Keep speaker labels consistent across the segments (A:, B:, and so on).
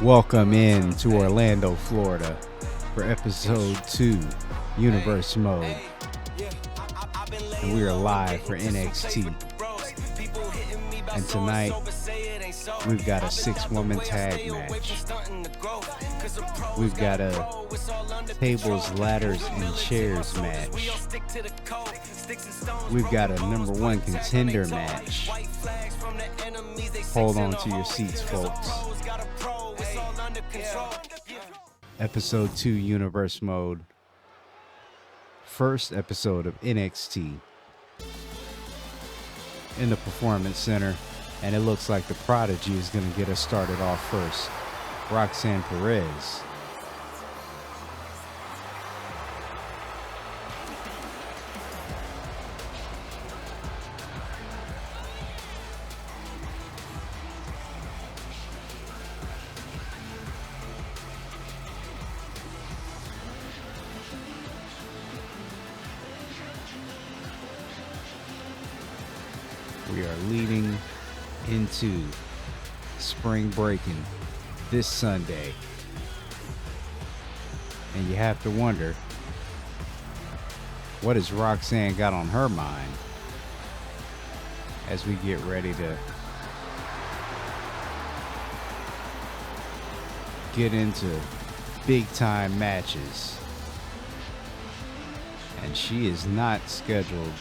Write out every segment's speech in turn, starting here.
A: Welcome in to Orlando, Florida for episode 2, Universe Mode. And we are live for NXT. And tonight, we've got a 6-woman tag match. We've got a tables, ladders, and chairs match. We've got a #1 contender match. Hold on to your seats, folks. Episode 2, Universe Mode. First episode of NXT. In the Performance Center. And it looks like the Prodigy is going to get us started off first. Roxanne Perez. We are leading into spring breaking this Sunday. And you have to wonder, what has Roxanne got on her mind as we get ready to get into big time matches. And she is not scheduled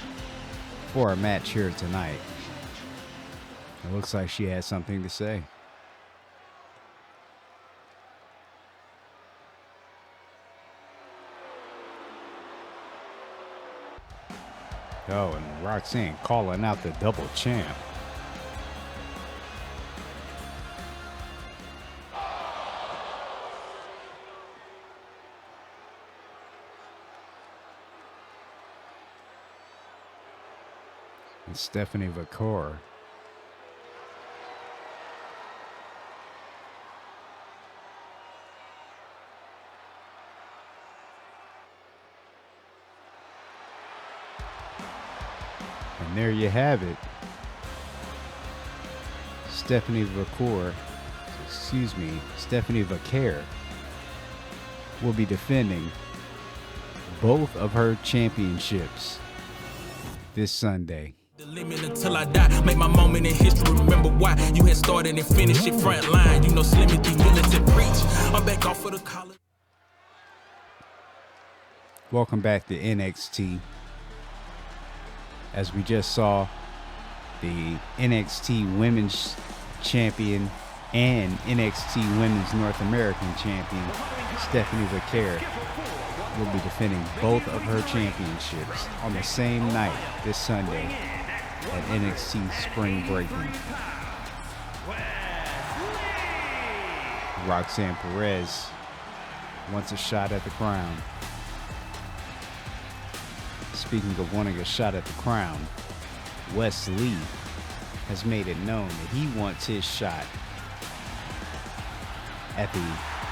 A: for a match here tonight. It looks like she has something to say. Oh, and Roxanne calling out the double champ. And Stephanie Vaquer. And there you have it. Stephanie Vaquer will be defending both of her championships this Sunday.
B: The limit until I die, make my moment in history. Remember why you had started and finished it front line. You know, Slimmy D militant preach. I'm back off of the college.
A: Welcome back to NXT. As we just saw, the NXT Women's Champion and NXT Women's North American Champion, Stephanie Vaquer, will be defending both of her championships on the same night this Sunday at NXT Spring Breakin. Roxanne Perez wants a shot at the crown. Speaking of wanting a shot at the crown, Wes Lee has made it known that he wants his shot at the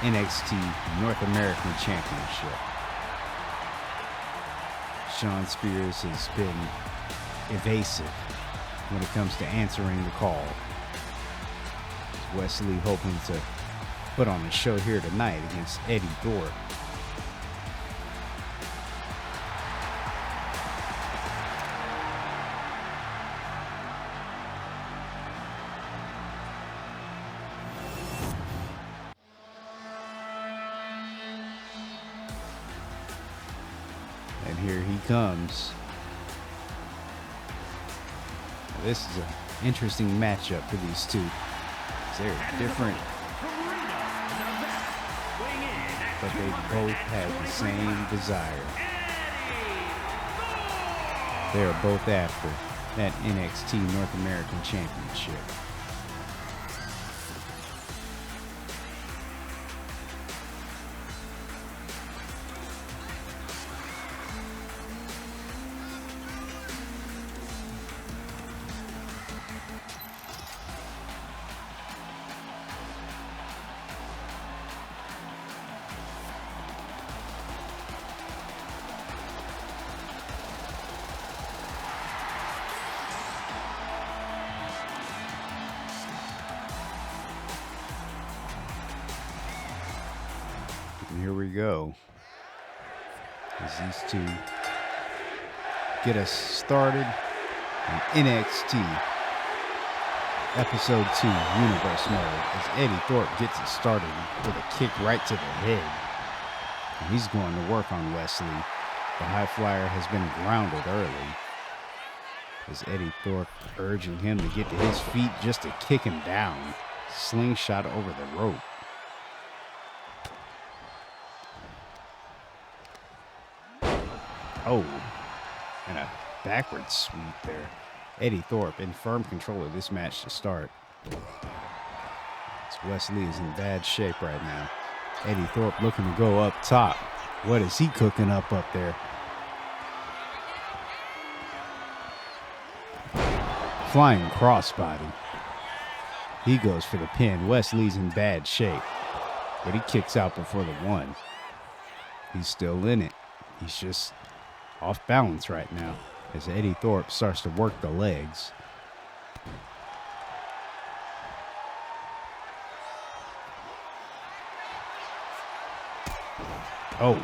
A: NXT North American Championship. Shawn Spears has been evasive when it comes to answering the call. Wes Lee hoping to put on a show here tonight against Eddy Thorpe. And here he comes. This is an interesting matchup for these two. They're different, but they both have the same desire. They are both after that NXT North American Championship. we go. As these two get us started in NXT Episode 2 Universe Mode. As Eddy Thorpe gets it started with a kick right to the head. And he's going to work on Wesley. The high flyer has been grounded early. As Eddy Thorpe urging him to get to his feet just to kick him down. Slingshot over the rope. Oh, and a backward sweep there. Eddy Thorpe in firm control of this match to start. As Wesley is in bad shape right now. Eddy Thorpe looking to go up top. What is he cooking up there? Flying crossbody. He goes for the pin. Wesley's in bad shape, but he kicks out before the one. He's still in it. He's just off balance right now as Eddy Thorpe starts to work the legs. Oh.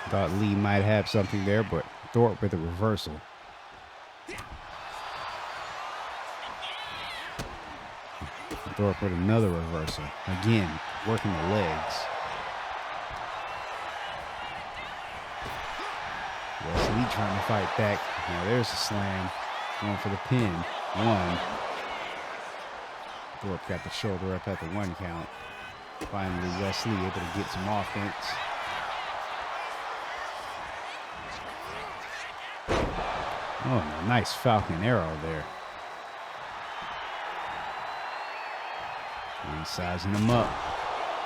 A: Thought Lee might have something there, but Thorpe with a reversal. Thorpe with another reversal. Again, working the legs. Wesley trying to fight back. Now there's a slam. Going for the pin. One. Thorpe got the shoulder up at the 1 count. Finally, Wesley able to get some offense. Oh, a nice Falcon arrow there. Resizing him up.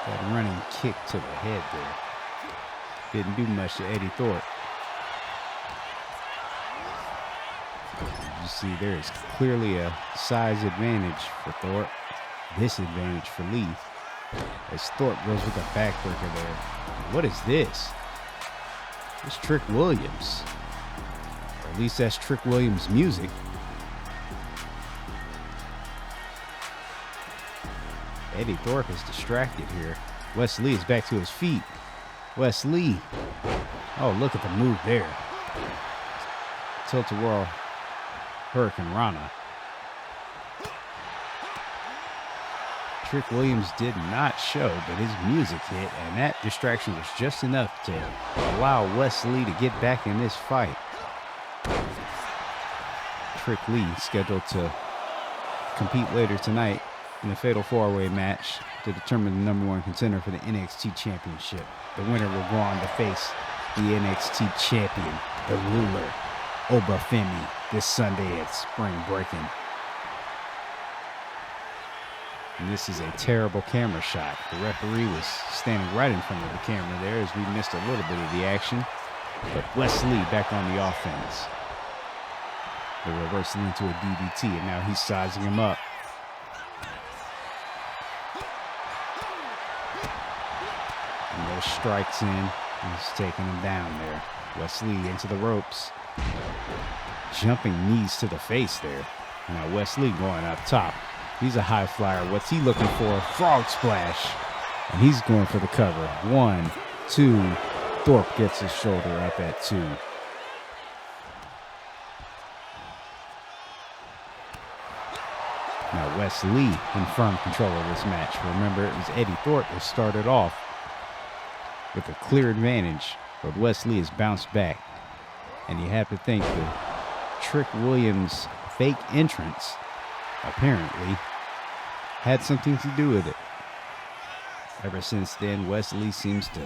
A: That running kick to the head there. Didn't do much to Eddy Thorpe. You see there is clearly a size advantage for Thorpe. Disadvantage for Lee. As Thorpe goes with a backbreaker there. What is this? It's Trick Williams. Or at least that's Trick Williams' music. Eddy Thorpe is distracted here. Wesley is back to his feet. Wesley. Oh, look at the move there. Tilt-a-whirl Hurricane Rana. Trick Williams did not show, but his music hit, and that distraction was just enough to allow Wesley to get back in this fight. Trick Lee scheduled to compete later tonight in the Fatal 4-Way match to determine the #1 contender for the NXT Championship. The winner will go on to face the NXT Champion, the ruler, Obafemi, this Sunday at Spring Breakin. And this is a terrible camera shot. The referee was standing right in front of the camera there as we missed a little bit of the action. But Wesley back on the offense. The reversal into a DDT, and now he's sizing him up. And those strikes in. He's taking him down there. Wesley into the ropes. Jumping knees to the face there. Now Wesley going up top. He's a high flyer. What's he looking for? Frog splash. And he's going for the cover. 1, 2. Thorpe gets his shoulder up at 2. Now Wesley in firm control of this match. Remember, it was Eddy Thorpe that started off with a clear advantage, but Wesley has bounced back. And you have to think the Trick Williams fake entrance apparently had something to do with it. Ever since then, Wesley seems to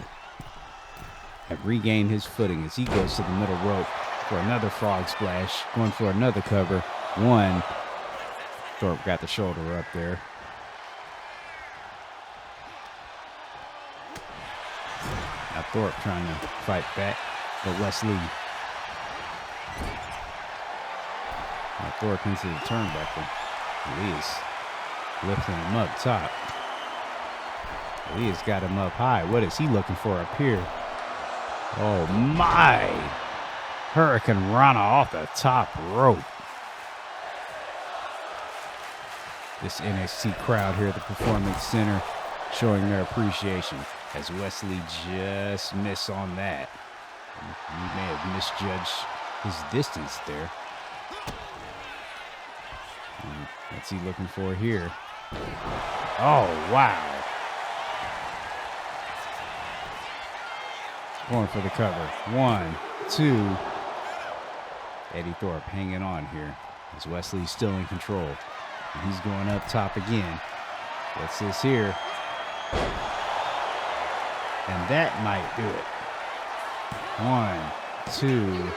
A: have regained his footing as he goes to the middle rope for another frog splash, going for another cover. 1. Thorpe got the shoulder up there. Now Thorpe trying to fight back, but Wesley. Now Thorpe into the turnbuckle. Lee is lifting him up top. Lee has got him up high. What is he looking for up here? Oh my! Hurricane Rana off the top rope. This NXT crowd here at the Performance Center showing their appreciation. as Wesley just missed on that. He may have misjudged his distance there. And what's he looking for here? Oh, wow. Going for the cover. 1, 2. Eddy Thorpe hanging on here as Wesley's still in control. And he's going up top again. What's this here? And that might do it. 1, 2.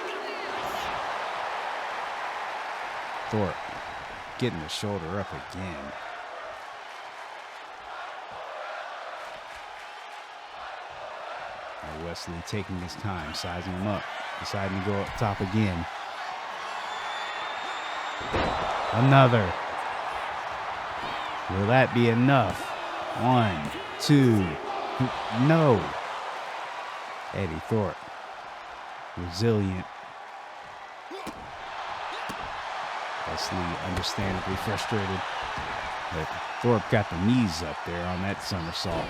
A: Thorpe getting the shoulder up again. And Wesley taking his time, sizing him up, deciding to go up top again. Another. Will that be enough? 1, 2. No. Eddy Thorpe. Resilient. Wesley understandably frustrated. But Thorpe got the knees up there on that somersault.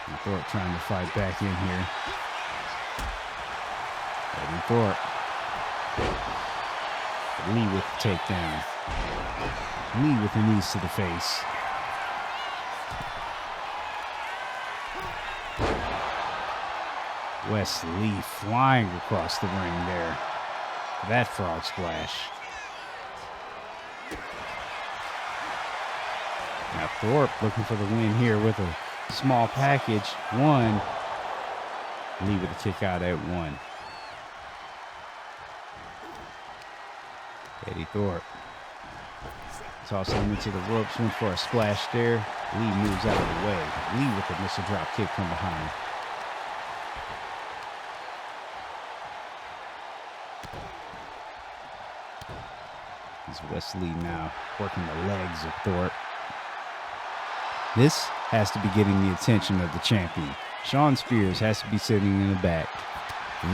A: And Thorpe trying to fight back in here. Eddy Thorpe. Lee with the takedown. Lee with the knees to the face. Wesley flying across the ring there. That frog splash. Now Thorpe looking for the win here with a small package. 1. Lee with the kick out at 1. Eddy Thorpe tossing him into the ropes, went for a splash there. Lee moves out of the way. Lee with the missile drop kick from behind. It's Wesley now working the legs of Thorpe. This has to be getting the attention of the champion. Shawn Spears has to be sitting in the back,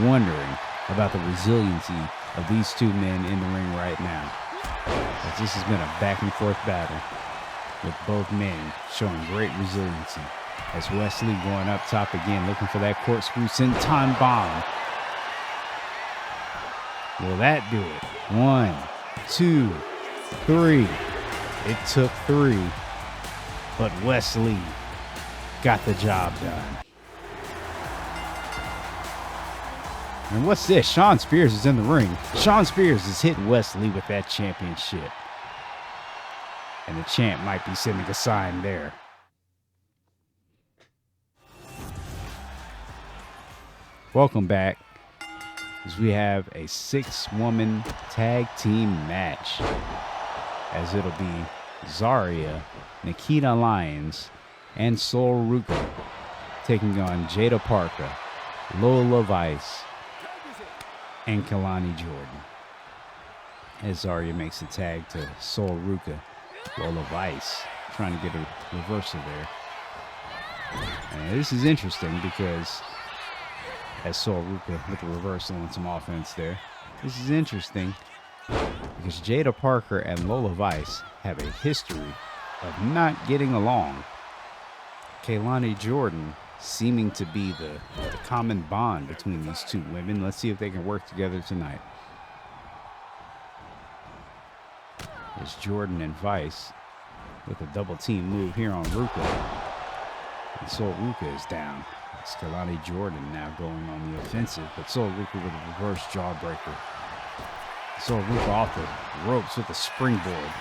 A: wondering about the resiliency of these two men in the ring right now. As this has been a back and forth battle with both men showing great resiliency. As Wesley going up top again, looking for that corkscrew senton bomb. Will that do it? 1, 2, 3. It took 3, but Wesley got the job done. And what's this? Shawn Spears is in the ring. Shawn Spears is hitting Wesley with that championship. And the champ might be sending a sign there. Welcome back, as we have a 6-woman tag team match. As it'll be Zaria, Nikkita Lyons, and Ruca taking on Jaida Parker, Lola Vice, and Kelani Jordan. As Zaria makes the tag to Ruca, Lola Vice trying to get a reversal there. And this is interesting because as Ruca with the reversal and some offense there. This is interesting because Jaida Parker and Lola Vice have a history of not getting along. Kelani Jordan seeming to be the common bond between these two women. Let's see if they can work together tonight. There's Jordan and Vice with a double team move here on Ruca. And Ruca is down. It's Kelani Jordan now going on the offensive, but Ruca with a reverse jawbreaker. Ruca off the ropes with a springboard.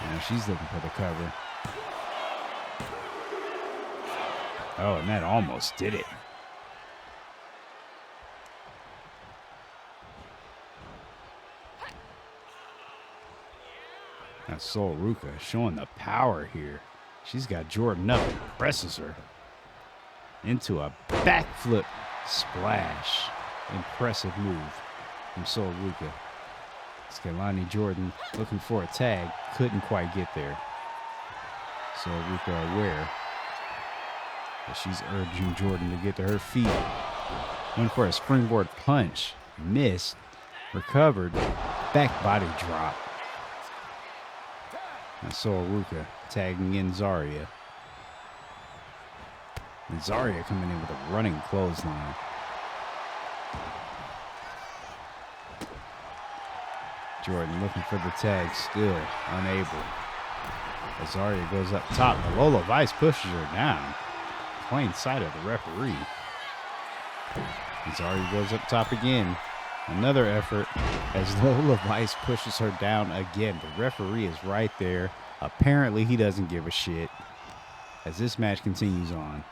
A: Now she's looking for the cover. Oh, and that almost did it. Now Ruca showing the power here. She's got Jordan up and presses her into a backflip splash. Impressive move from Ruca. Kelani Jordan looking for a tag. Couldn't quite get there. Ruca aware. But she's urging Jordan to get to her feet. Went for a springboard punch. Missed. Recovered. Back body drop. And Ruca tagging in Zaria. And Zaria coming in with a running clothesline. Jordan looking for the tag, still unable. As Zaria goes up top, the Lola Vice pushes her down. Plain sight of the referee. And Zaria goes up top again. Another effort as Lola Vice pushes her down again. The referee is right there. Apparently he doesn't give a shit as this match continues on.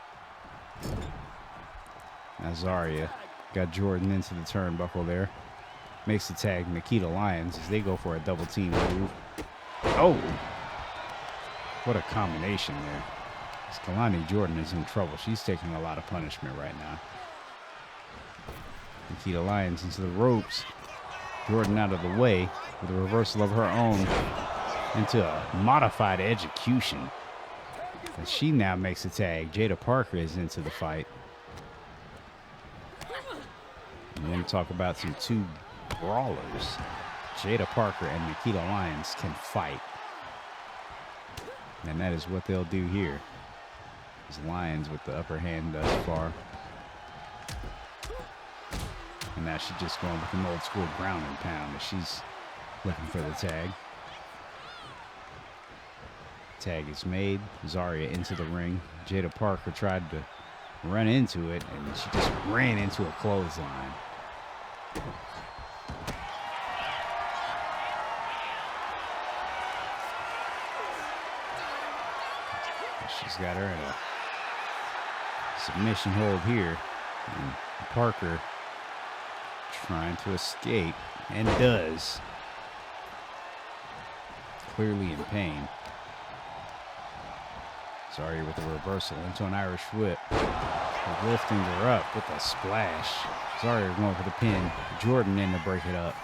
A: Now Zaria got Jordan into the turnbuckle there. Makes the tag Nikkita Lyons as they go for a double team move. Oh! What a combination there. As Kelani Jordan is in trouble. She's taking a lot of punishment right now. Nikkita Lyons into the ropes. Jordan out of the way with a reversal of her own into a modified execution. And she now makes a tag. Jaida Parker is into the fight. And then talk about some two brawlers. Jaida Parker and Nikkita Lyons can fight. And that is what they'll do here. It's Lyons with the upper hand thus far. And now she's just going with an old school ground and pound as she's looking for the tag. Tag is made. Zaria into the ring. Jaida Parker tried to run into it, and she just ran into a clothesline. She's got her in a submission hold here. And Parker trying to escape, and does. Clearly in pain. Zaria with a reversal into an Irish whip. Lifting her up with a splash. Zaria going for the pin. Jordan in to break it up.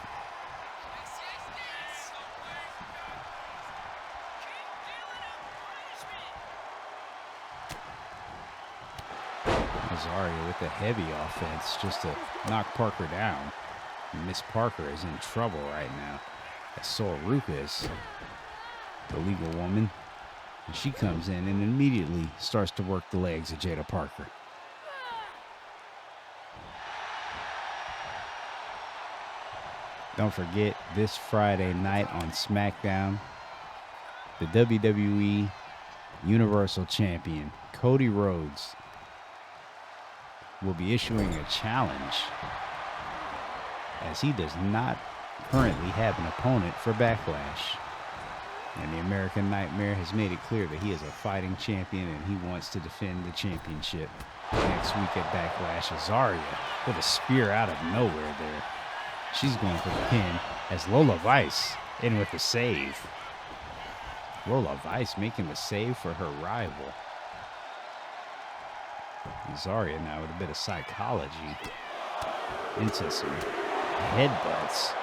A: Zaria with the heavy offense just to knock Parker down. Miss Parker is in trouble right now. I saw Ruca is the legal woman. And she comes in and immediately starts to work the legs of Jaida Parker. Don't forget, this Friday night on SmackDown, the WWE Universal Champion, Cody Rhodes, will be issuing a challenge as he does not currently have an opponent for Backlash. And the American Nightmare has made it clear that he is a fighting champion and he wants to defend the championship next week at Backlash. Zaria with a spear out of nowhere there. She's going for the pin as Lola Vice in with the save. Lola Vice making the save for her rival. Zaria now with a bit of psychology into some headbutts.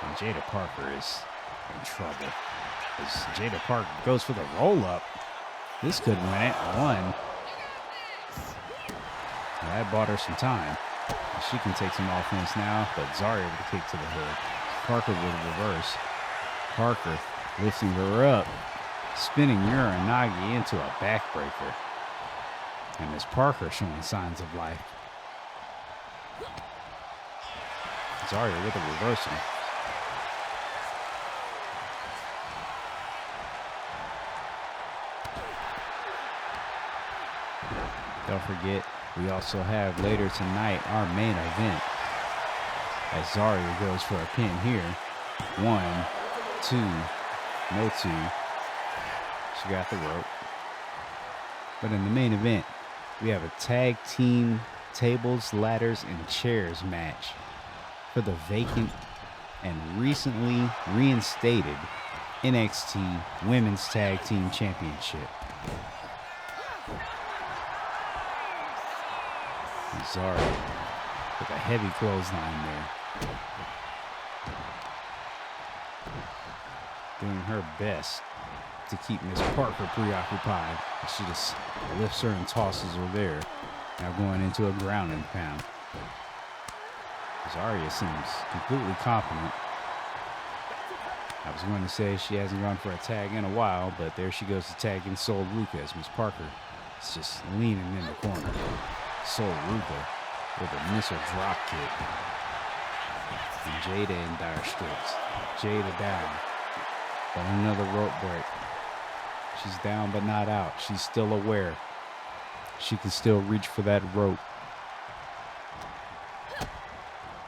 A: And Jaida Parker is in trouble. As Jaida Parker goes for the roll-up. This could win it. One. And that bought her some time. She can take some offense now, but Zaria with a kick to the head. Parker with a reverse. Parker lifting her up. Spinning Uranagi into a backbreaker. And Miss Parker showing signs of life. Zaria with a reversal. Don't forget, we also have later tonight our main event. As Zaria goes for a pin here. 1, 2, no 2. She got the rope. But in the main event, we have a tag team tables, ladders, and chairs match for the vacant and recently reinstated NXT Women's Tag Team Championship. Zaria with a heavy clothesline there. Doing her best to keep Miss Parker preoccupied. She just lifts her and tosses her there. Now going into a ground and pound. Zaria seems completely confident. I was going to say she hasn't gone for a tag in a while, but there she goes to tag and sold Ruca as Miss Parker It's just leaning in the corner. So Ruca with a missile drop kick. And Jaida in dire straits. Jaida down. But another rope break. She's down but not out. She's still aware. She can still reach for that rope.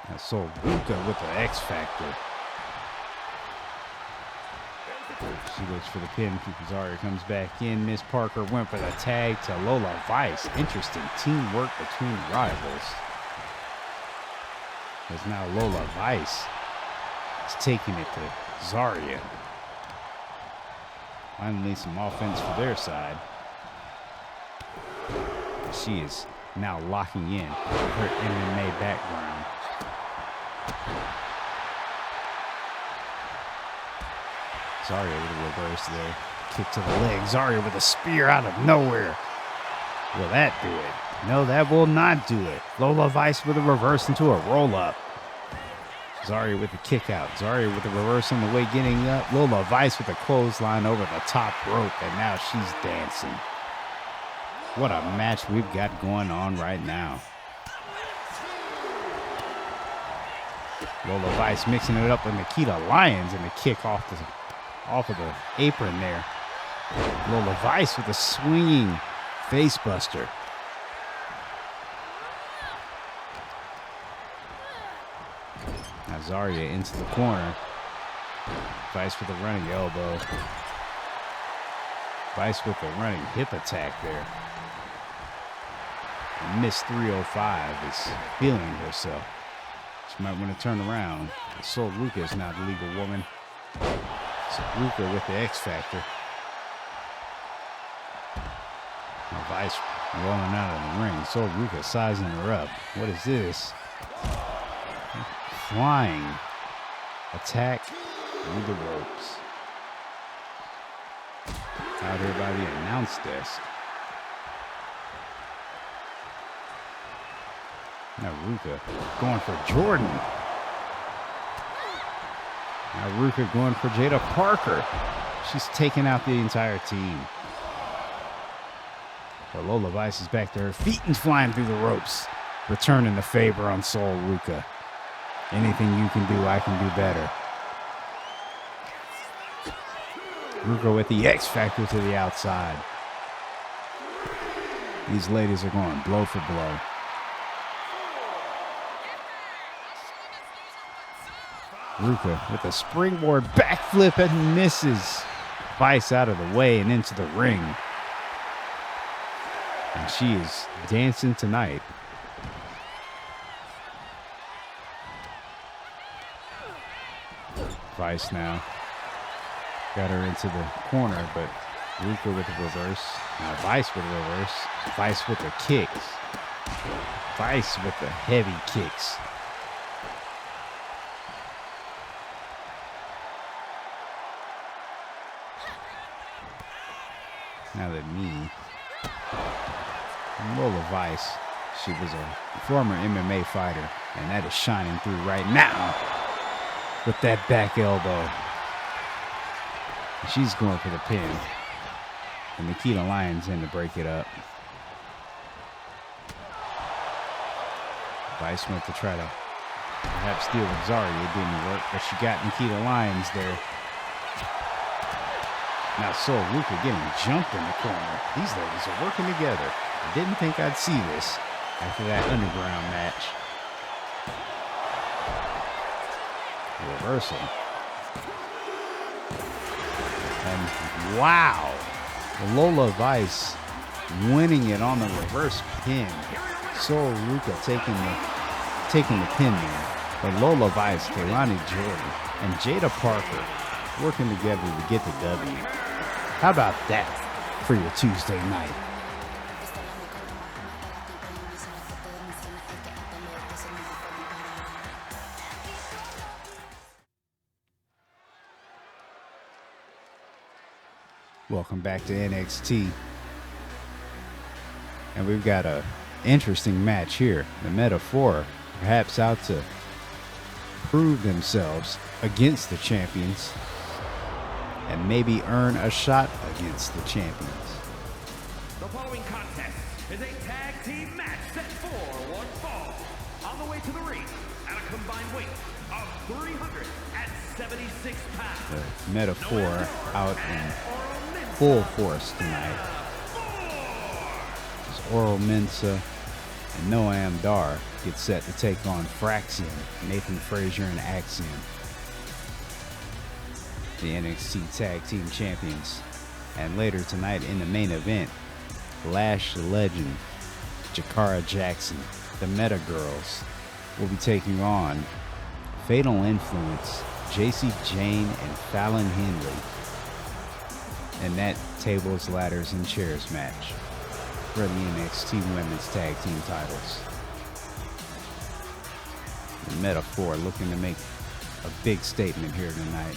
A: And so Ruca with the X Factor. She looks for the pin. Zaria comes back in. Miss Parker went for the tag to Lola Vice. Interesting teamwork between the rivals. As now Lola Vice is taking it to Zaria. Finally some offense for their side. She is now locking in her MMA background. Zaria with a reverse there. Kick to the leg. Zaria with a spear out of nowhere. Will that do it? No, that will not do it. Lola Vice with a reverse into a roll-up. Zaria with the kick out. Zaria with the reverse on the way getting up. Lola Vice with a clothesline over the top rope. And now she's dancing. What a match we've got going on right now. Lola Vice mixing it up with Nikkita Lyons and the kick off of the apron there. Lola Vice with a swinging face buster. Now Zaria into the corner. Vice with a running elbow. Vice with a running hip attack there. And Miss 305 is feeling herself. She might want to turn around. So Ruca is now the legal woman. So Ruca with the X Factor. Now Vice rolling out of the ring. So Ruca sizing her up. What is this? Flying attack through the ropes. Out here by the announce desk. Now Ruca going for Jordan. Now Ruca going for Jaida Parker. She's taking out the entire team. But Lola Vice is back to her feet and flying through the ropes. Returning the favor on Soul Ruca. Anything you can do, I can do better. Ruca with the X Factor to the outside. These ladies are going blow for blow. Ruca with a springboard backflip and misses. Vice out of the way and into the ring. And she is dancing tonight. Vice now got her into the corner, but Ruca with the reverse. Now Vice with the reverse. Vice with the kicks. Vice with the heavy kicks. Now that Lola Vice, she was a former MMA fighter, and that is shining through right now with that back elbow. She's going for the pin. And Nikkita Lyons in to break it up. Vice went to try to perhaps deal with Zaria. It didn't work, but she got Nikkita Lyons there. Now Soul Ruca getting jumped in the corner. These ladies are working together. I didn't think I'd see this after that underground match. Reversal. And wow, Lola Vice winning it on the reverse pin. Soul Ruca taking the pin there. But Lola Vice, Kelani Jordan, and Jaida Parker working together to get the W. How about that for your Tuesday night? Welcome back to NXT. And we've got an interesting match here. The Metaphor perhaps out to prove themselves against the champions and maybe earn a shot against the champions.
C: The following contest is a tag team match set for one fall. On the way to the ring at a combined weight of 376 pounds.
A: The metaphor out in full force tonight. As Oral Mensa and Noam Dar get set to take on Fraxiom, Nathan Frazer, and Axiom, the NXT Tag Team Champions. And later tonight in the main event, Lash legend Jakara Jackson, the Meta Girls, will be taking on Fatal Influence, Jacy, Jane, and Fallon Henley in that tables, ladders, and chairs match for the NXT Women's Tag Team titles. The Metaphor looking to make a big statement here tonight,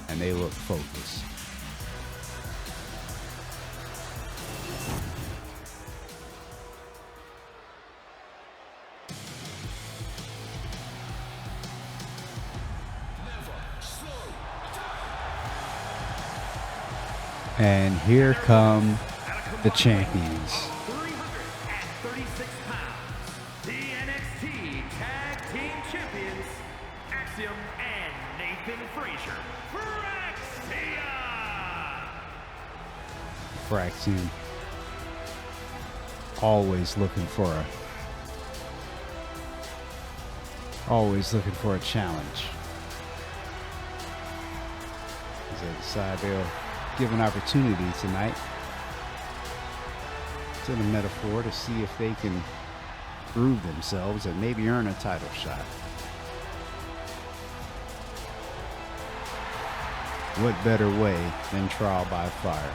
A: and they look focused. And here come the champions.
C: 336 pounds, the NXT Tag Team Champions, Axiom and Nathan Frazer.
A: Fraxiom always looking for a challenge. As they decide they'll give an opportunity tonight to the Metaphor to see if they can prove themselves and maybe earn a title shot. What better way than trial by fire?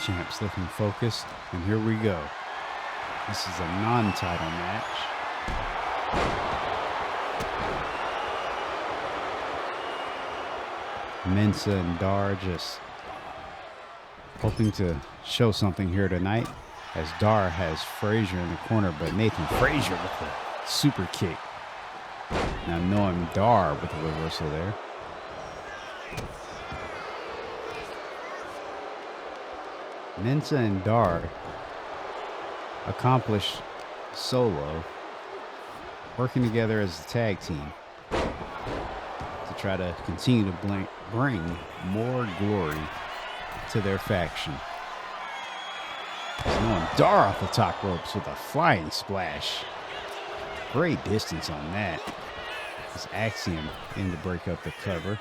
A: Champs looking focused, and here we go. This is a non-title match. Mensa and Dar just hoping to show something here tonight, as Dar has Frazer in the corner, but Nathan Frazer with a super kick. Now Noam Dar with a reversal there. Mensa and Dar accomplished solo, working together as a tag team to try to continue to bring more glory to their faction. Noam Dar off the top ropes with a flying splash. Great distance on that. As Axiom in to break up the cover.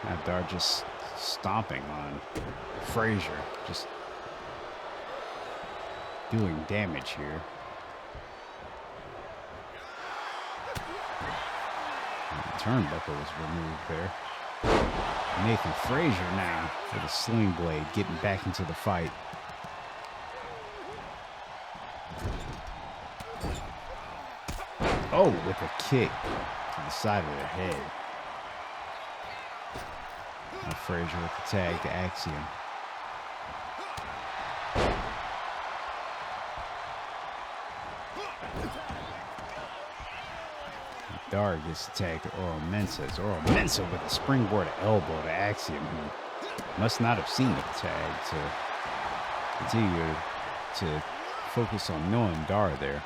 A: Now Dar just stomping on Frazer, just doing damage here. And the turnbuckle was removed there. Nathan Frazer now with a sling blade getting back into the fight. Oh, with a kick to the side of the head. Now Frazer with the tag to Axiom. Dar gets the tag to Oral Mensa. Oral Mensa with a springboard elbow to Axiom, who must not have seen the tag to continue to focus on Noam Dar there.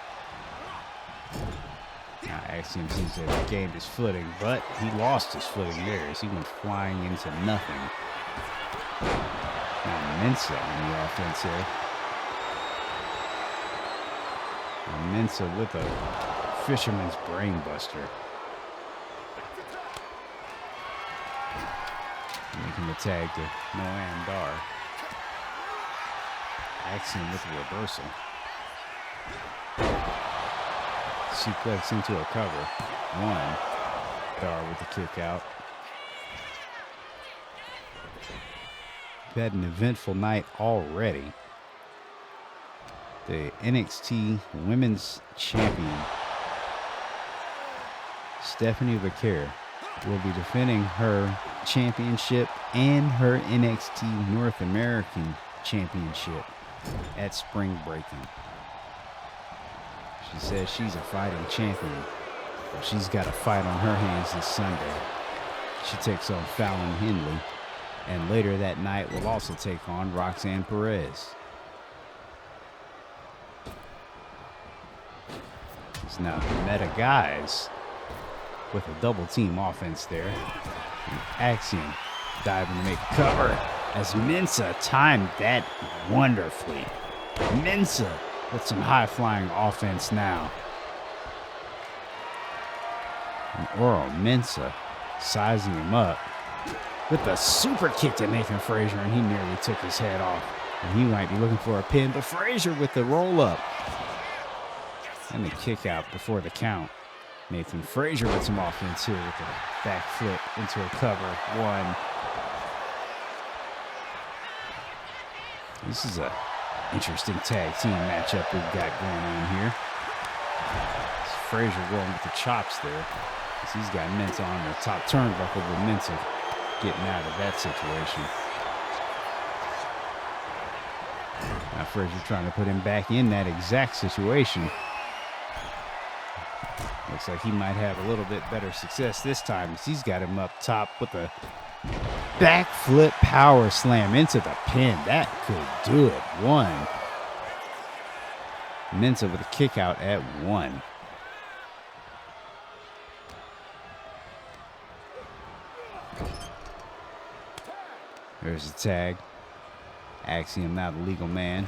A: Now Axiom seems to have gained his footing, but he lost his footing there as he went flying into nothing. Now Mensa on the offensive. And Mensa with a fisherman's brainbuster. Making the tag to Noam Dar. Axiom with a reversal. Suplex into a cover. One. Dar with the kick out. had an eventful night already. The NXT Women's Champion, Stephanie Vaquer, will be defending her championship and her NXT North American Championship at Spring Breakin. She says she's a fighting champion, but she's got a fight on her hands this Sunday. She takes on Fallon Henley, and later that night will also take on Roxanne Perez. It's now the Meta Guys with a double team offense there. And Axiom diving to make a cover as Mensa timed that wonderfully. Mensa with some high-flying offense now. And Mensa sizing him up with a super kick to Nathan Frazer, and he nearly took his head off. And he might be looking for a pin, but Frazer with the roll-up. And the kick out before the count. Nathan Frazer with some offense here with a back flip into a cover. One. This is a interesting tag team matchup we've got going on here. It's Frazer going with the chops there. He's got Mensa on the top turnbuckle, but Mensa getting out of that situation. Now Frazer trying to put him back in that exact situation. Looks like he might have a little bit better success this time as he's got him up top with a backflip power slam into the pin. That could do it. One. Mensa with a kick out at one. There's a tag. Axiom now the legal man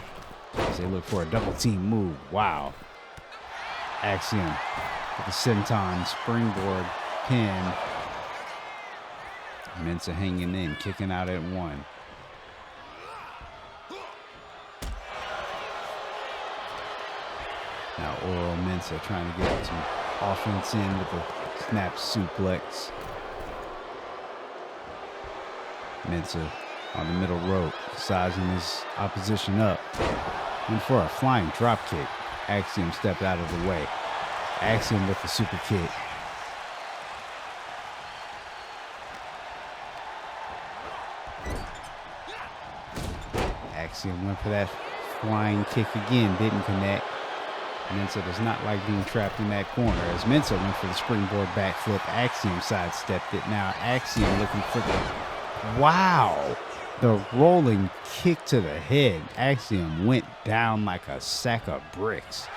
A: as they look for a double team move. Wow. Axiom with a senton springboard pin. Mensa hanging in, kicking out at one. Now Mensa trying to get some offense in with a snap suplex. Mensa on the middle rope, sizing his opposition up. And for a flying drop kick, Axiom stepped out of the way. Axiom with the super kick. Axiom went for that flying kick again, didn't connect. Mensa does not like being trapped in that corner as Mensa went for the springboard backflip. Axiom sidestepped it. Now Axiom looking for the, wow, the rolling kick to the head. Axiom went down like a sack of bricks.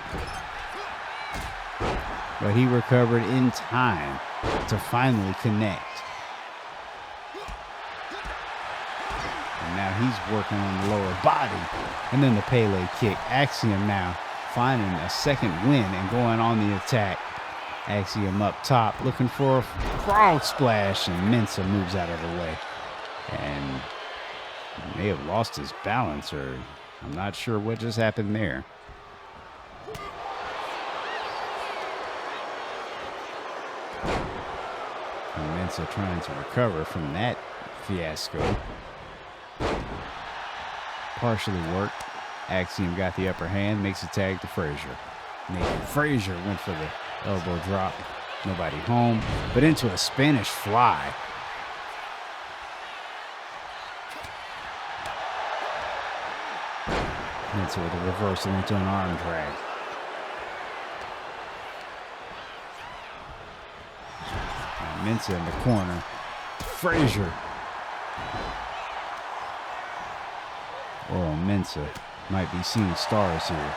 A: But he recovered in time to finally connect. And now he's working on the lower body. And then the Pele kick. Axiom now finding a second win and going on the attack. Axiom up top looking for a frog splash, and Mensa moves out of the way. And he may have lost his balance, or I'm not sure what just happened there. And Mensa trying to recover from that fiasco. Partially worked. Axiom got the upper hand, makes a tag to Frazer. Nathan Frazer went for the elbow drop. Nobody home, but into a Spanish fly. Mensa with a reversal into an arm drag. Now Mensa in the corner. Frazer. Oh, Mensa might be seeing stars here.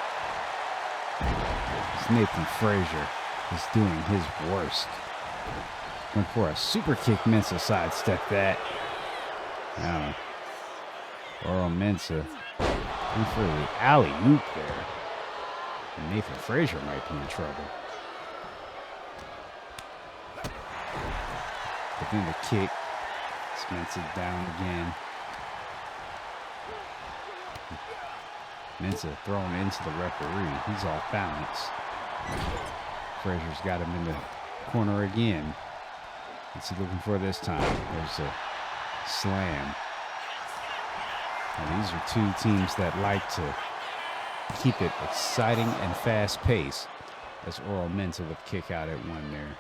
A: As Nathan Frazer is doing his worst. Went for a super kick. Mensa sidestepped that. Now, Mensa went for the alley-oop there. And Nathan Frazer might be in trouble. But then the kick. Mensa down again. Mensa thrown into the referee. He's off balance. Frazer's got him in the corner again. What's he looking for this time? There's a slam. And these are two teams that like to keep it exciting and fast-paced. That's Oral Mensa with kick out at one there.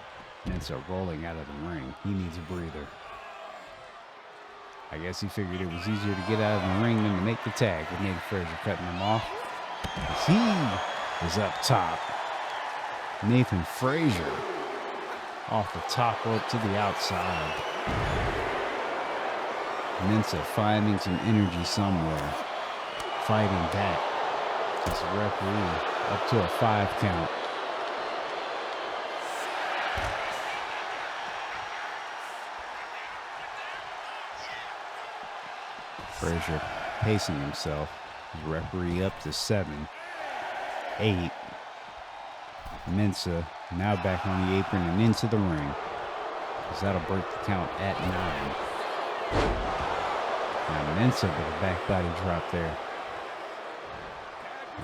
A: Mensa rolling out of the ring. He needs a breather. I guess he figured it was easier to get out of the ring than to make the tag with Nathan Frazer cutting him off. As he is up top. Nathan Frazer off the top rope to the outside. Mensa finding some energy somewhere. Fighting back. Just referee up to a 5 count. Frazer pacing himself. Referee up to 7. 8. Mensa now back on the apron and into the ring. Because that'll break the count at 9. Now Mensa with a back body drop there.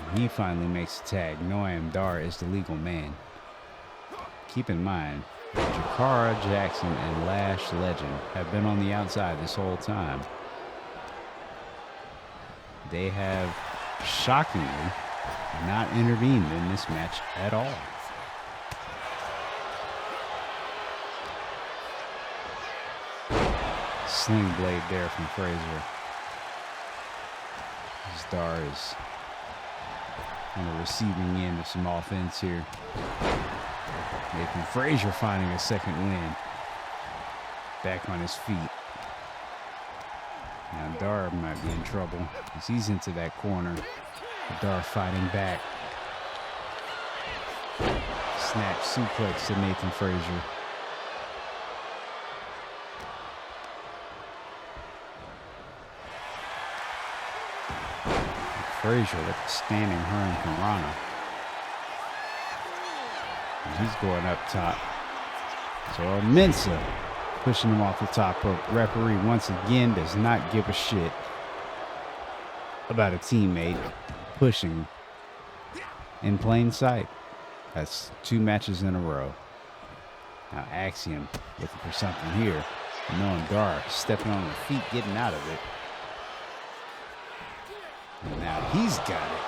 A: And he finally makes the tag. Noam Dar is the legal man. Keep in mind, Jakara, Jackson, and Lash Legend have been on the outside this whole time. They have shockingly not intervened in this match at all. Sling blade there from Frazer. Dar is on the receiving end of some offense here. Nathan Frazer finding a second win. Back on his feet. Now Dar might be in trouble as he's into that corner. Dar fighting back. Snap suplex to Nathan Frazer. Frazer with the standing Hurricane Rana. And he's going up top. So Mensa pushing him off the top rope. Referee once again does not give a shit about a teammate pushing in plain sight. That's 2 matches in a row. Now Axiom looking for something here. Noam Dar stepping on the feet, getting out of it. And now he's got it.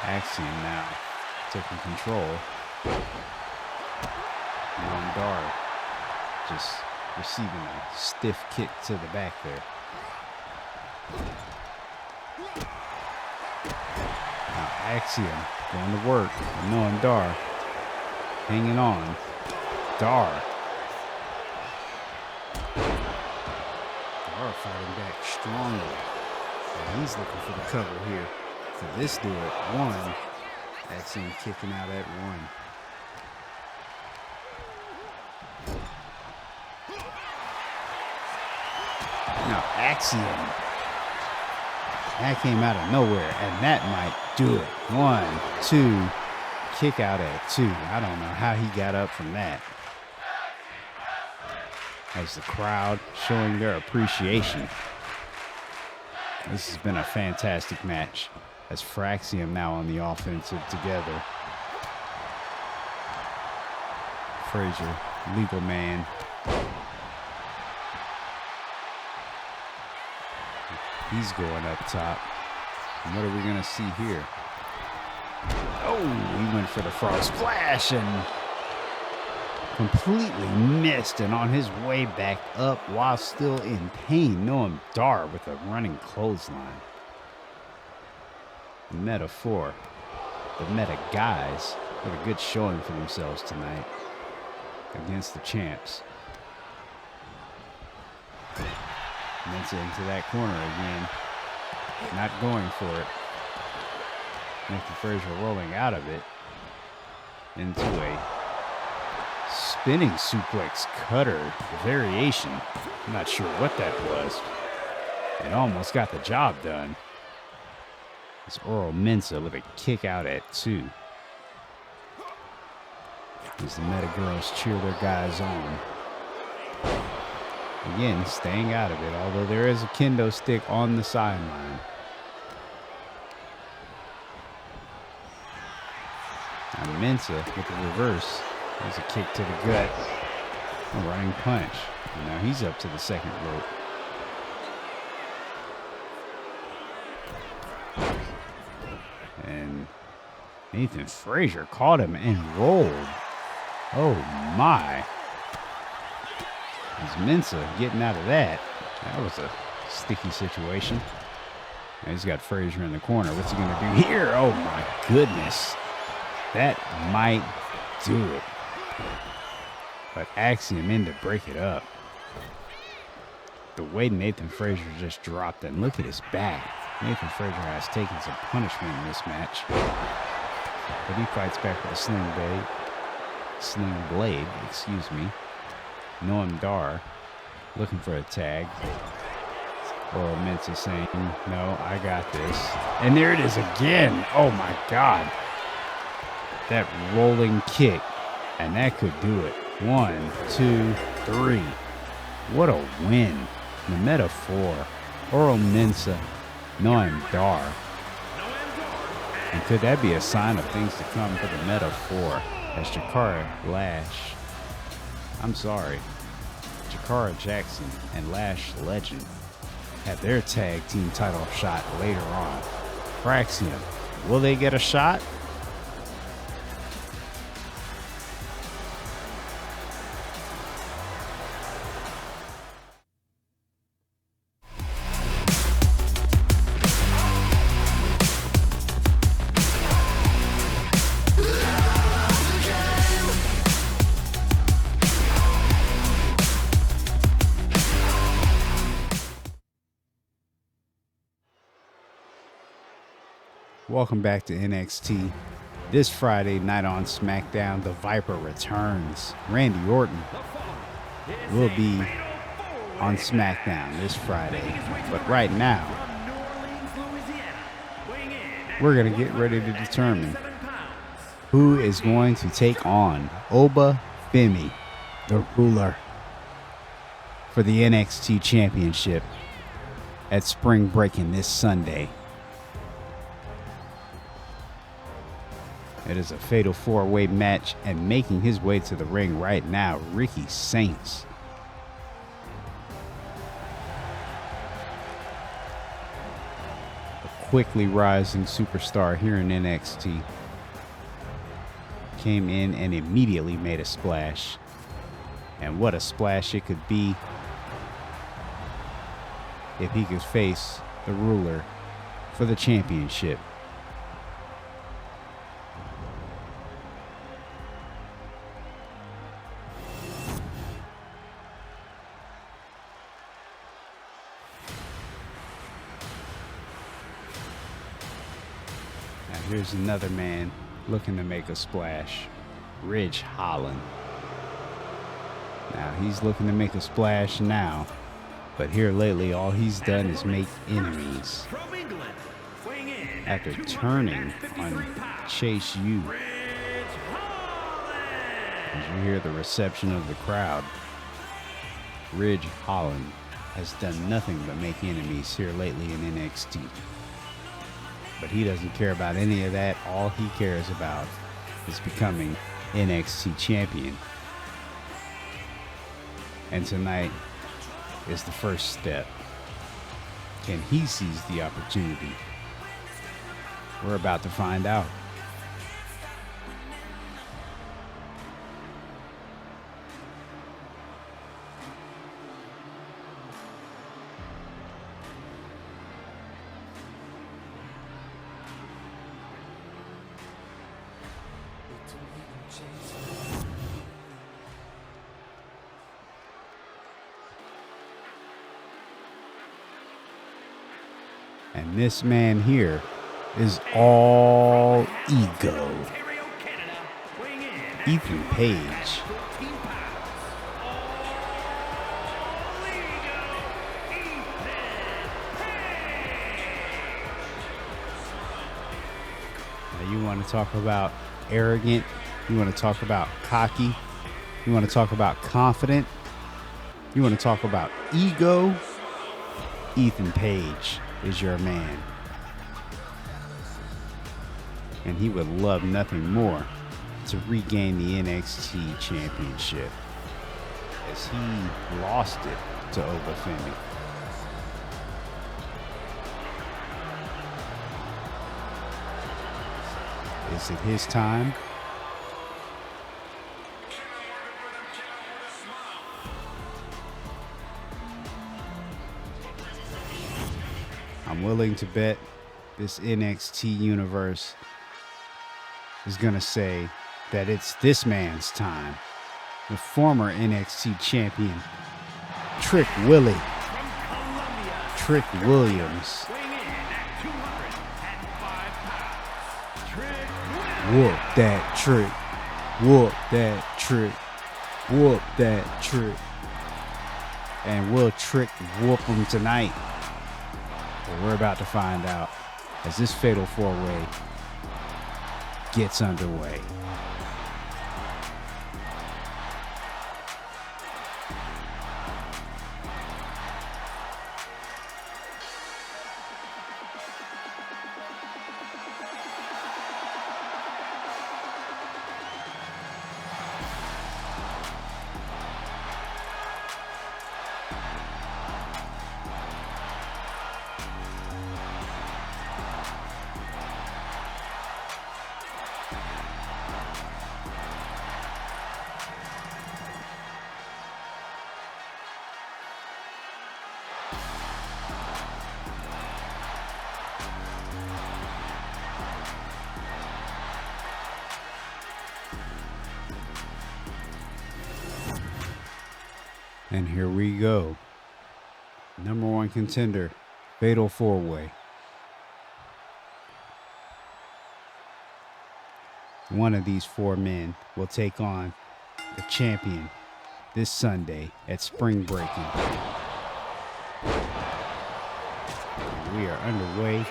A: Axiom now taking control. Noam Dar just receiving a stiff kick to the back there. Now Axiom going to work. Noam Dar hanging on. Dar fighting back strongly. And he's looking for the cover here. So this do it. 1. Axiom kicking out at 1. Now Axiom. That came out of nowhere, and that might do it. 1, 2, kick out at 2. I don't know how he got up from that. As the crowd showing their appreciation. This has been a fantastic match. As Fraxiom now on the offensive together. Frazer, legal man. He's going up top. And what are we going to see here? Oh, he went for the frog splash and completely missed. And on his way back up while still in pain, Noam Dar with a running clothesline. The metaphor. The meta guys had a good showing for themselves tonight against the champs. Mensa into that corner again. Not going for it. Nathan Frazer rolling out of it. Into a spinning suplex cutter variation. I'm not sure what that was. It almost got the job done. It's Oral Mensa with a kick out at 2. As the Meta Girls cheer their guys on. Again, staying out of it, although there is a kendo stick on the sideline. And Mensa with the reverse. There's a kick to the gut. A running punch. And now he's up to the second rope. And Nathan Frazer caught him and rolled. Oh my. Is Mensa getting out of that? That was a sticky situation. And he's got Frazer in the corner. What's he going to do here? Oh my goodness. That might do it. But Axiom in to break it up. The way Nathan Frazer just dropped and look at his back. Nathan Frazer has taken some punishment in this match. But he fights back with a sling blade, excuse me. Noam Dar looking for a tag. Or Mensa saying, no, I got this. And there it is again. Oh my God. That rolling kick. And that could do it. 1, 2, 3. What a win. The metaphor. Oral Mensa. Noam Dar. And could that be a sign of things to come for the metaphor? As Jakara, Lash. I'm sorry. Jakara Jackson and Lash Legend have their tag team title shot later on. Fraxiom. Will they get a shot? Welcome back to NXT. This Friday night on SmackDown, the Viper returns. Randy Orton will be on SmackDown this Friday. But right now, we're going to get ready to determine who is going to take on Oba Femi, the ruler, for the NXT Championship at Spring Breakin this Sunday. It is a fatal four-way match, and making his way to the ring right now, Ricky Saints. A quickly rising superstar here in NXT. Came in and immediately made a splash. And what a splash it could be if he could face the ruler for the championship. Here's another man looking to make a splash. Ridge Holland. Now he's looking to make a splash now. But here lately all he's done is make enemies. After turning on Chase U. As you hear the reception of the crowd, Ridge Holland has done nothing but make enemies here lately in NXT. But he doesn't care about any of that. All he cares about is becoming NXT champion. And tonight is the first step. Can he seize the opportunity? We're about to find out. And this man here is all ego. Ethan Page. Now you want to talk about arrogant, you want to talk about cocky, you want to talk about confident, you want to talk about ego. Ethan Page is your man. And he would love nothing more to regain the NXT championship as he lost it to Obafemi. Is it his time? I'm willing to bet this NXT universe is going to say that it's this man's time. The former NXT champion, Trick Williams. Whoop that Trick. Whoop that Trick. Whoop that Trick. And will Trick whoop him tonight? Well, we're about to find out as this Fatal 4-Way gets underway. And here we go. Number one contender, Fatal 4-Way. One of these four men will take on the champion this Sunday at Spring Breakin. We are underway,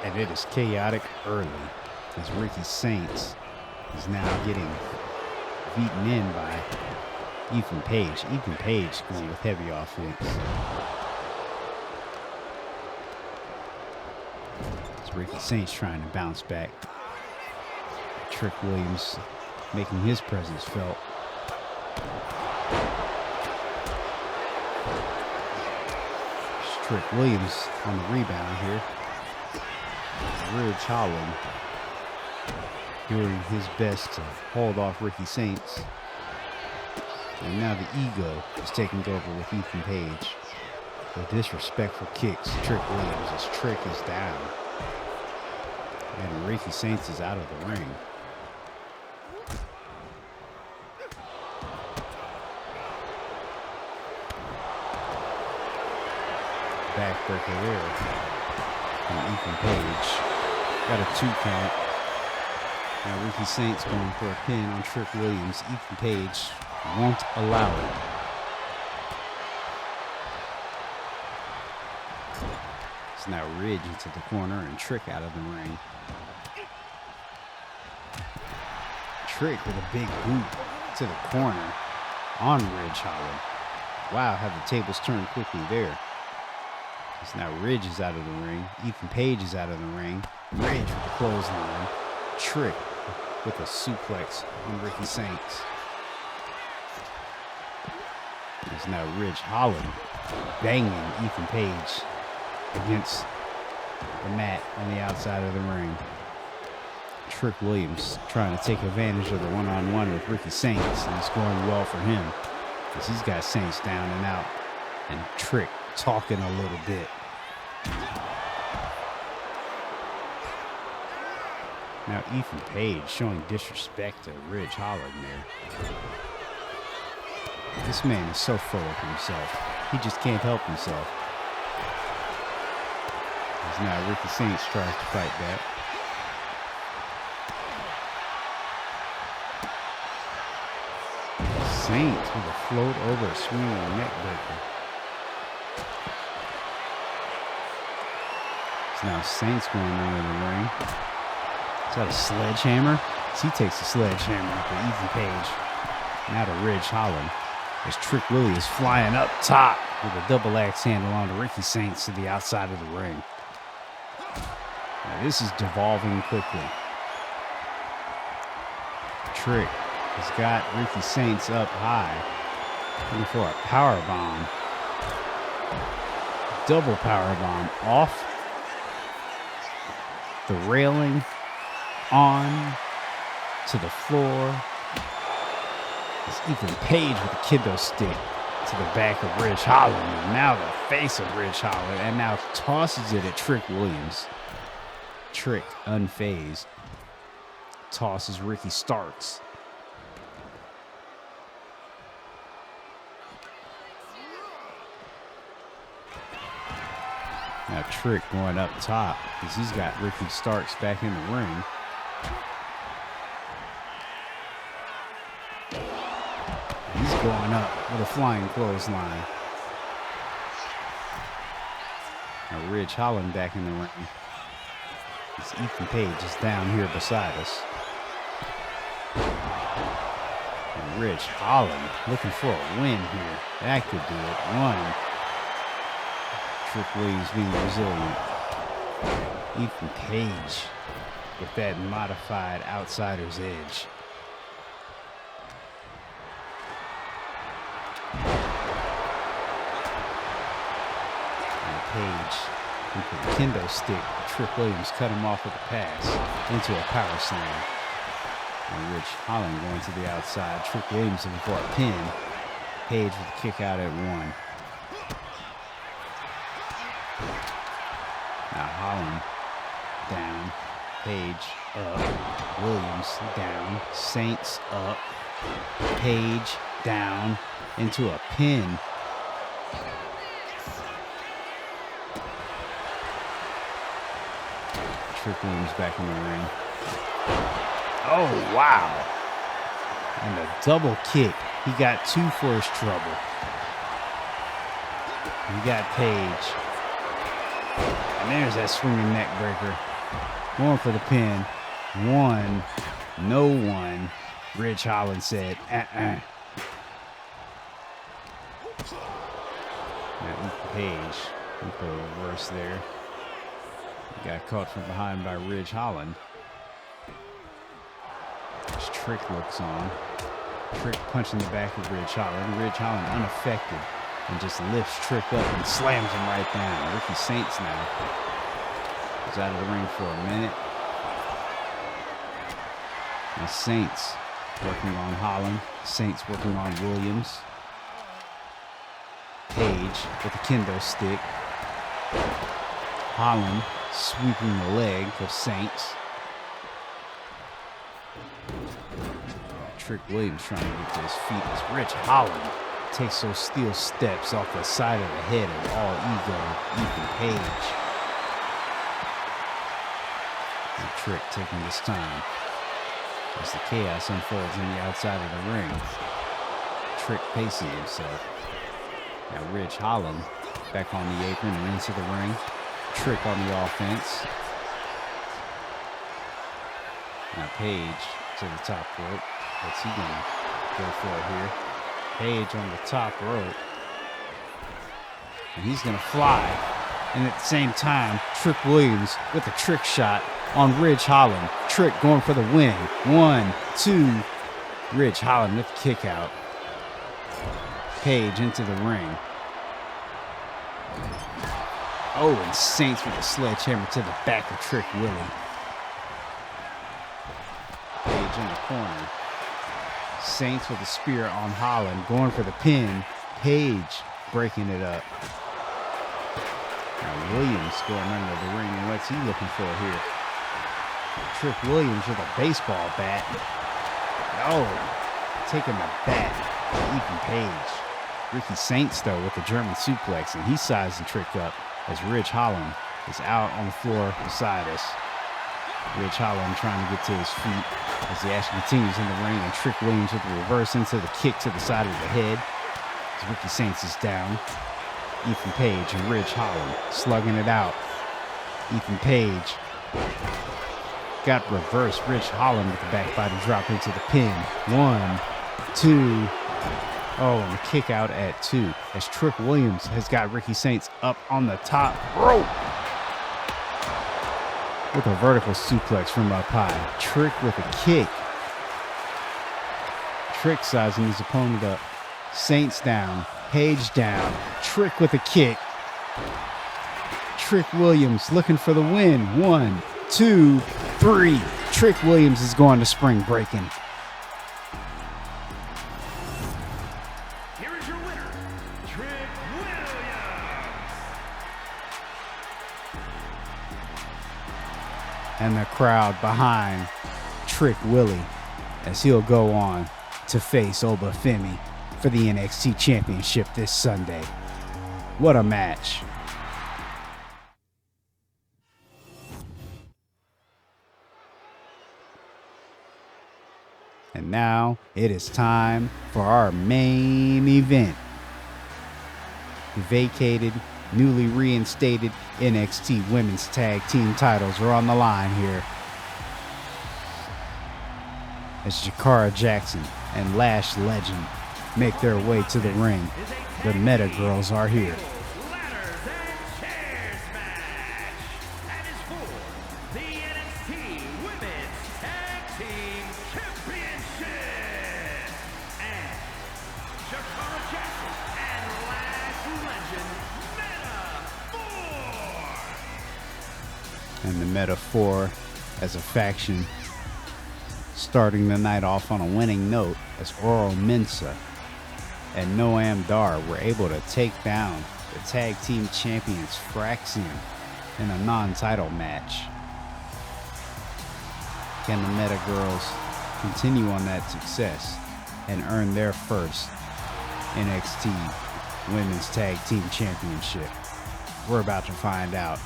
A: and it is chaotic early as Ricky Saints is now getting beaten in by Ethan Page. Ethan Page going with heavy offense. It's Ricky Saints trying to bounce back. Trick Williams making his presence felt. It's Trick Williams on the rebound here. Ridge Holland doing his best to hold off Ricky Saints. And now the ego is taking over with Ethan Page. The disrespectful kicks Trick Williams as Trick is down. And Ricky Saints is out of the ring. Backbreaker there from Ethan Page. Got a 2 count. Now Ricky Saints going for a pin on Trick Williams. Ethan Page won't allow it. It's now Ridge into the corner and Trick out of the ring. Trick with a big boot to the corner on Ridge Holland. Wow, how the tables turned quickly there. It's now Ridge is out of the ring. Ethan Page is out of the ring. Ridge with the clothesline. Trick with a suplex on Ricky Saints. It's now Ridge Holland banging Ethan Page against the mat on the outside of the ring. Trick Williams trying to take advantage of the one-on-one with Ricky Saints, and it's going well for him because he's got Saints down and out, and Trick talking a little bit. Now Ethan Page showing disrespect to Ridge Holland there. This man is so full of himself. He just can't help himself. As now Ricky Saints tries to fight back. Saints with a float over a swinging neck breaker. It's now Saints going under the ring. Is that a sledgehammer? He takes a sledgehammer for Ethan Page. Now to Ridge Holland. As Trick Willie is flying up top with a double axe handle onto Ricky Saints to the outside of the ring. Now this is devolving quickly. Trick has got Ricky Saints up high. Looking for a power bomb. Double power bomb off the railing, on to the floor. It's Ethan Page with a kendo stick to the back of Ridge Holland. And now the face of Ridge Holland. And now tosses it at Trick Williams. Trick, unfazed, tosses Ricky Starks. Now Trick going up top because he's got Ricky Starks back in the ring. He's going up with a flying clothesline. Now Ridge Holland back in the ring. It's Ethan Page is down here beside us. And Ridge Holland looking for a win here. That could do it. One. Trick Williams being resilient. Ethan Page with that modified outsider's edge. And Page with the kendo stick. Trick Williams cut him off with a pass into a power slam. And Ridge Holland going to the outside. Trick Williams looking for a pin. Page with a kick out at one. Now Holland down, Page up, Williams down, Saints up, Page down into a pin. Trick Williams back in the ring. Oh, wow. And a double kick. He got two for his trouble. He got Page. And there's that swinging neck breaker. Going for the pin. One. No one. Ridge Holland said, Now Ethan Page. With the reverse there. He got caught from behind by Ridge Holland. As Trick looks on. Trick punching the back of Ridge Holland. Ridge Holland unaffected. And just lifts Trick up and slams him right down. Ricky Saints now is out of the ring for a minute. And Saints working on Holland. Saints working on Williams. Page with a kendo stick. Holland sweeping the leg of Saints. Trick Williams trying to get to his feet as Ridge Holland takes those steel steps off the side of the head of all ego Ethan Page. And Trick taking this time as the chaos unfolds on the outside of the ring. Trick pacing himself. Now Ridge Holland back on the apron and into the ring. Trick on the offense. Now Page to the top rope. What's he gonna go for here? Page on the top rope. And he's going to fly. And at the same time, Trick Williams with a trick shot on Ridge Holland. Trick going for the win. 1, 2. Ridge Holland with the kick out. Page into the ring. Oh, and Saints with a sledgehammer to the back of Trick Willie. Page in the corner. Saints with a spear on Holland, going for the pin. Page breaking it up. Now Williams going under the ring, and what's he looking for here? Trick Williams with a baseball bat. Oh, taking the bat to Ethan Page. Ricky Saints, though, with the German suplex, and he's sizing Trick up as Ridge Holland is out on the floor beside us. Ridge Holland trying to get to his feet as the action continues in the ring, and Trick Williams with the reverse into the kick to the side of the head as Ricky Saints is down. Ethan Page and Ridge Holland slugging it out. Ethan Page got reverse. Ridge Holland with the back body drop into the pin. 1, 2. Oh, and the kick out at 2 as Trick Williams has got Ricky Saints up on the top rope with a vertical suplex from up high. Trick with a kick. Trick sizing his opponent up. Saints down. Page down. Trick with a kick. Trick Williams looking for the win. 1, 2, 3. Trick Williams is going to spring Breakin.
C: Here is your winner, Trick Williams.
A: And the crowd behind Trick Willie as he'll go on to face Obafemi for the NXT Championship this Sunday. What a match. And now it is time for our main event. The vacated, newly reinstated NXT Women's Tag Team titles are on the line here. As Jakara Jackson and Lash Legend make their way to the ring, the Meta Girls are here.
C: Ladders and chairs match. That is for the NXT Women's Tag Team Championship. And Jakara Jackson and Lash Legend Meta 4.
A: And the Meta 4 as a faction starting the night off on a winning note as Mensa and Noam were able to take down the tag team champions Fraxiom in a non-title match. Can the Meta Girls continue on that success and earn their first NXT Women's Tag Team Championship? We're about to find out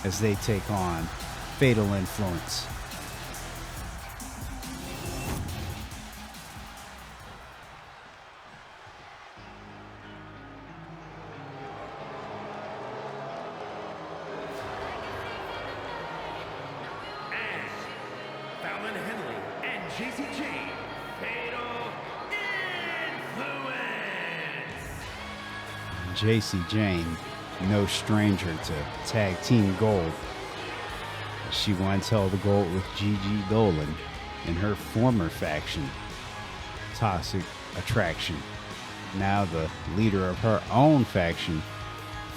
A: as they take on Fatal Influence.
C: Fallon, Henley, and Jacy Fatal Influence.
A: Jacy Jane, no stranger to tag team gold. She once held the gold with Gigi Dolan in her former faction, Toxic Attraction. Now the leader of her own faction,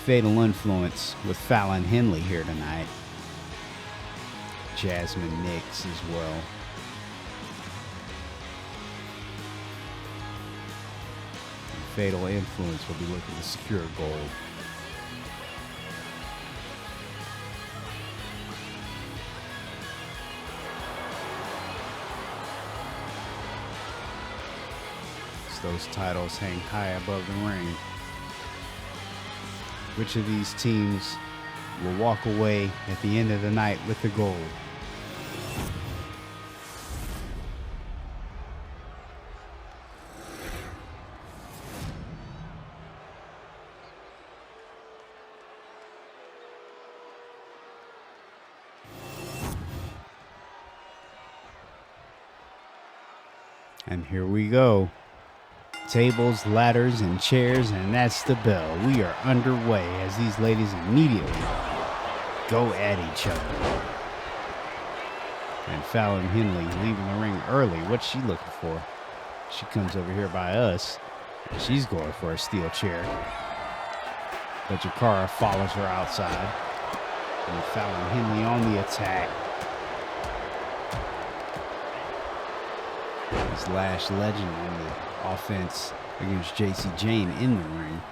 A: Fatal Influence, with Fallon Henley here tonight. Jasmine Nix as well. And Fatal Influence will be looking to secure gold. As those titles hang high above the ring, which of these teams will walk away at the end of the night with the gold? And here we go. Tables, ladders, and chairs, and that's the bell. We are underway as these ladies immediately go at each other. And Fallon Henley leaving the ring early. What's she looking for? She comes over here by us. And she's going for a steel chair. But Jakara follows her outside. And Fallon Henley on the attack. This Lash Legend on the offense against Jacy Jane in the ring.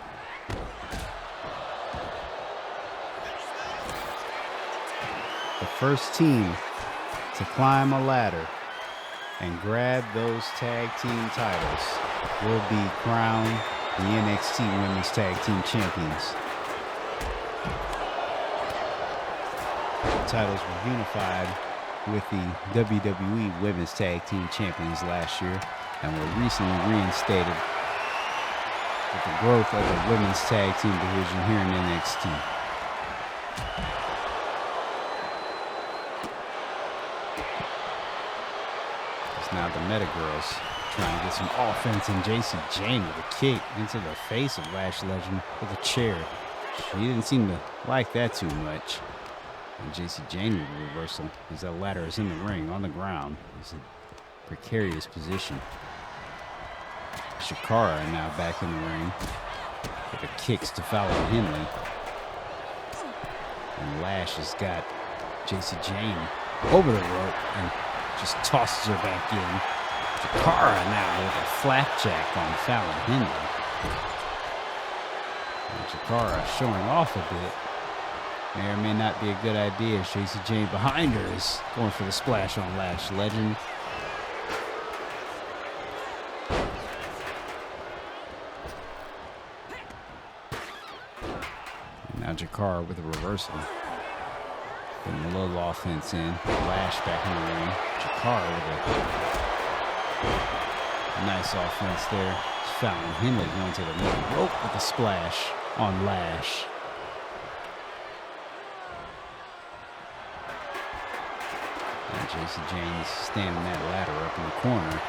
A: The first team to climb a ladder and grab those tag team titles will be crowned the NXT Women's Tag Team Champions. The titles were unified with the WWE Women's Tag Team Champions last year and were recently reinstated with the growth of the Women's Tag Team division here in NXT. It's now the Meta Girls trying to get some offense, and Jacy Jane with a kick into the face of Lash Legend with a chair. She didn't seem to like that too much. And Jacy Jane with a reversal as that ladder is in the ring on the ground. It's a precarious position. Jakara now back in the ring. With the kicks to Fallon Henley. And Lash has got Jacy Jane over the rope and just tosses her back in. Jakara now with a flapjack on Fallon Henley. And Jakara showing off a bit. May or may not be a good idea. Jacy Jane behind her is going for the splash on Lash Legend. And now Jakara with a reversal. Putting a little offense in. Lash back in the ring. Jakara with a nice offense there. Fallon Henley going to the middle rope with a splash on Lash. And Jacy Jane standing that ladder up in the corner.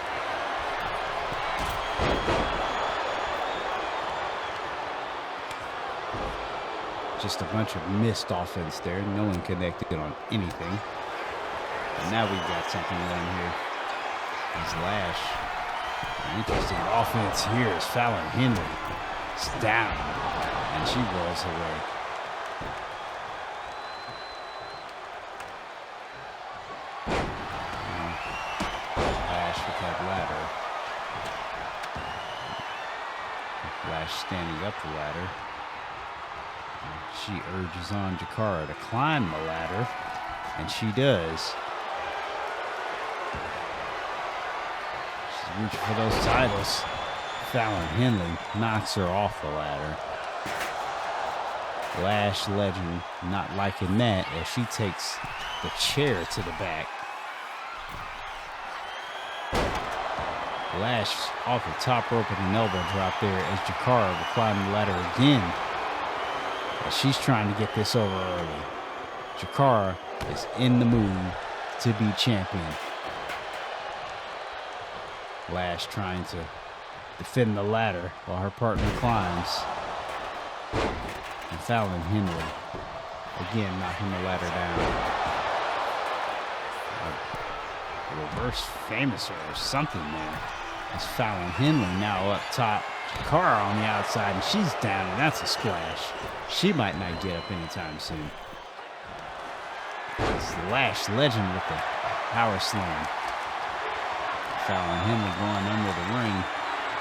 A: Just a bunch of missed offense there. No one connected on anything. And now we've got something going here. As Lash. An interesting offense here as Fallon Henley is down. And she rolls away. Lash with that ladder. Lash standing up the ladder. She urges on Jakara to climb the ladder, and she does. She's reaching for those titles. Fallon Henley knocks her off the ladder. Lash Legend not liking that as she takes the chair to the back. Lash off the top rope with an elbow drop there as Jakara will climb the ladder again. She's trying to get this over early. Jakara is in the mood to be champion. Lash trying to defend the ladder while her partner climbs. And Fallon Henley again knocking the ladder down. A reverse famous or something there. As Fallon Henley now up top. Jakara on the outside, and she's down, and that's a splash. She might not get up anytime soon. It's the Lash Legend with the power slam. Fallon Henley going under the ring,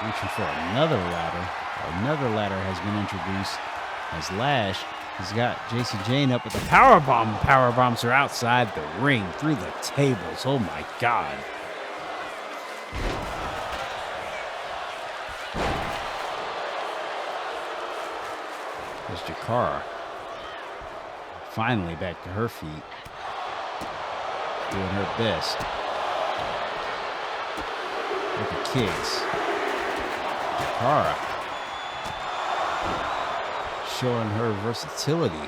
A: reaching for another ladder. Another ladder has been introduced as Lash has got Jacy Jane up with a powerbomb. Powerbombs her outside the ring, through the tables. Oh my God. There's Jakara. Finally back to her feet. Doing her best. With the kicks. Jakara. Showing her versatility.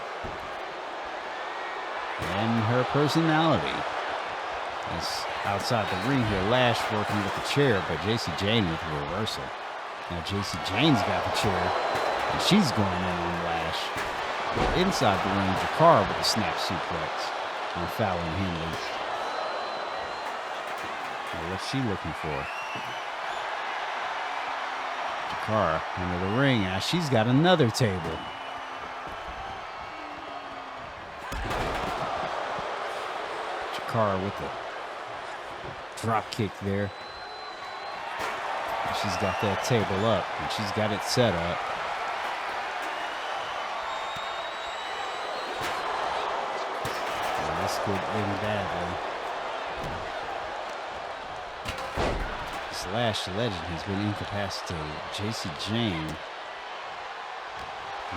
A: And her personality. As outside the ring here, Lash working with the chair, but Jacy Jane with the reversal. Now Jacy Jane's got the chair. And she's going in on Lash. Inside the ring, Jakara with a snap suplex on Fallon Henley. Now what's she looking for? Jakara into the ring. Now she's got another table. Jakara with the drop kick there. And she's got that table up, and she's got it set up. This could end badly. Lash Legend has been incapacitated. Jacy Jane,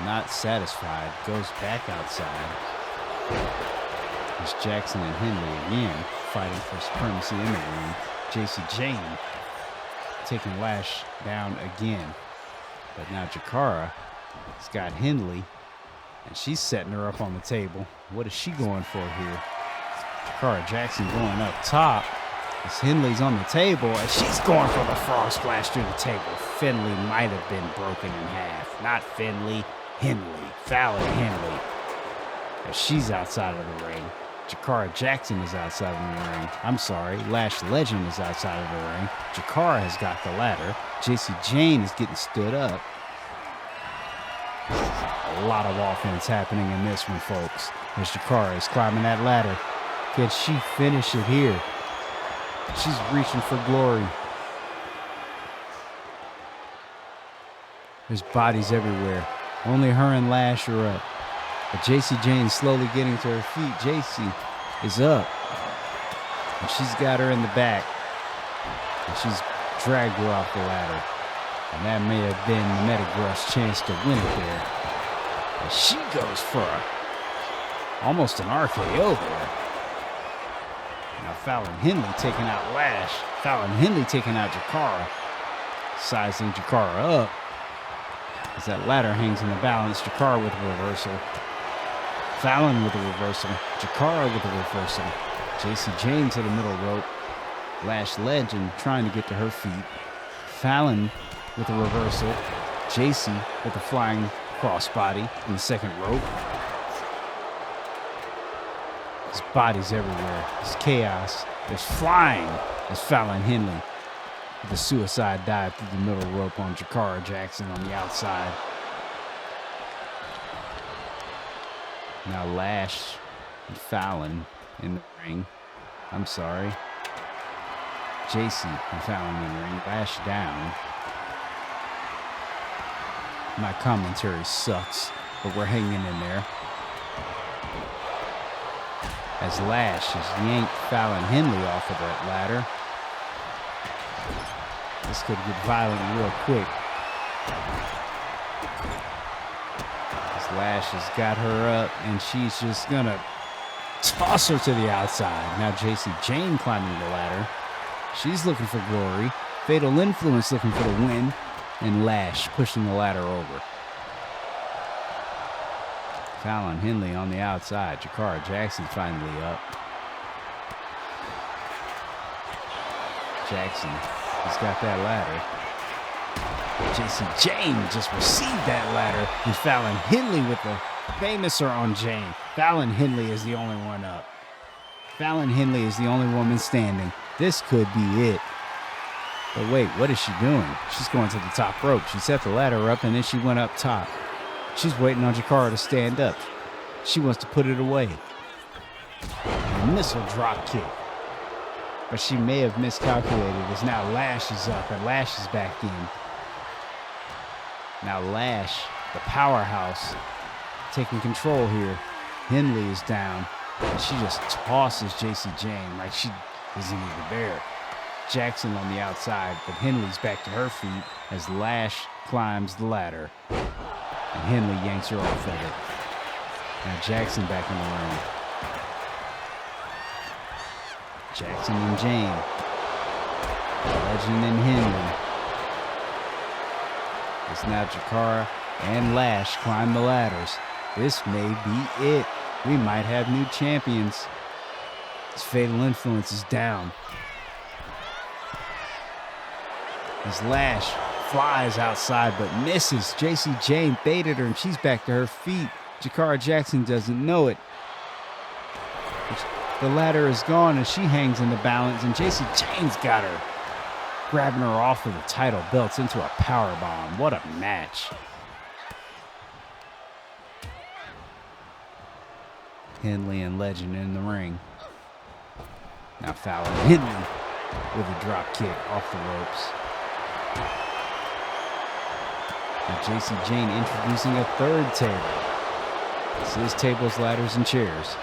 A: not satisfied, goes back outside. There's Jackson and Henley again fighting for supremacy in the ring. Jacy Jane taking Lash down again. But now Jakara has got Henley, and she's setting her up on the table. What is she going for here? Jakara Jackson going up top. As Henley's on the table, and she's going for the frog splash through the table. Finley might have been broken in half. Not Finley, Henley. Fallon Henley. As she's outside of the ring. Jakara Jackson is outside of the ring. I'm sorry, Lash Legend is outside of the ring. Jakara has got the ladder. Jacy Jane is getting stood up. A lot of offense happening in this one, folks. As Jakara is climbing that ladder. Can she finish it here? She's reaching for glory. There's bodies everywhere. Only her and Lash are up. But Jacy Jane slowly getting to her feet. Jacy is up. And she's got her in the back. And she's dragged her off the ladder. And that may have been Metagrush's chance to win it there. And she goes for almost an RKO there. Now Fallon Henley taking out Lash. Fallon Henley taking out Jakara. Sizing Jakara up. As that ladder hangs in the balance. Jakara with a reversal. Fallon with a reversal. Jakara with a reversal. Jacy Jane to the middle rope. Lash Legend trying to get to her feet. Fallon with a reversal. Jacy with a flying crossbody in the second rope. There's bodies everywhere. There's chaos. There's flying. There's Fallon Henley with a suicide dive through the middle rope on Jakara Jackson on the outside. Now Lash and Fallon in the ring. I'm sorry. Jacy and Fallon in the ring. Lash down. My commentary sucks, but we're hanging in there. As Lash has yanked Fallon Henley off of that ladder. This could get violent real quick. As Lash has got her up, and she's just gonna toss her to the outside. Now Jacy Jane climbing the ladder. She's looking for glory. Fatal Influence looking for the win. And Lash pushing the ladder over. Fallon Henley on the outside. Jakara Jackson finally up. Jackson has got that ladder. Jacy Jane just received that ladder. And Fallon Henley with the famouser on Jane. Fallon Henley is the only one up. Fallon Henley is the only woman standing. This could be it. But wait, what is she doing? She's going to the top rope. She set the ladder up and then she went up top. She's waiting on Jakara to stand up. She wants to put it away. A missile drop kick. But she may have miscalculated as now Lash is up and Lash is back in. Now Lash, the powerhouse, taking control here. Henley is down. And she just tosses Jacy Jane like she isn't even there. Jackson on the outside, but Henley's back to her feet as Lash climbs the ladder. And Henley yanks her off of it. Now Jackson back in the ring. Jackson and Jane. Legend and Henley. It's now Jakara and Lash climb the ladders. This may be it. We might have new champions. This Fatal Influence is down. As Lash flies outside but misses. Jacy Jane baited her and she's back to her feet. Jakara Jackson doesn't know it. The ladder is gone and she hangs in the balance and Jacy Jane's got her. Grabbing her off of the title belts into a powerbomb. What a match. Henley and Legend in the ring. Now Fallon Henley with a drop kick off the ropes. Now Jacy Jane introducing a third table. This is tables, ladders, and chairs.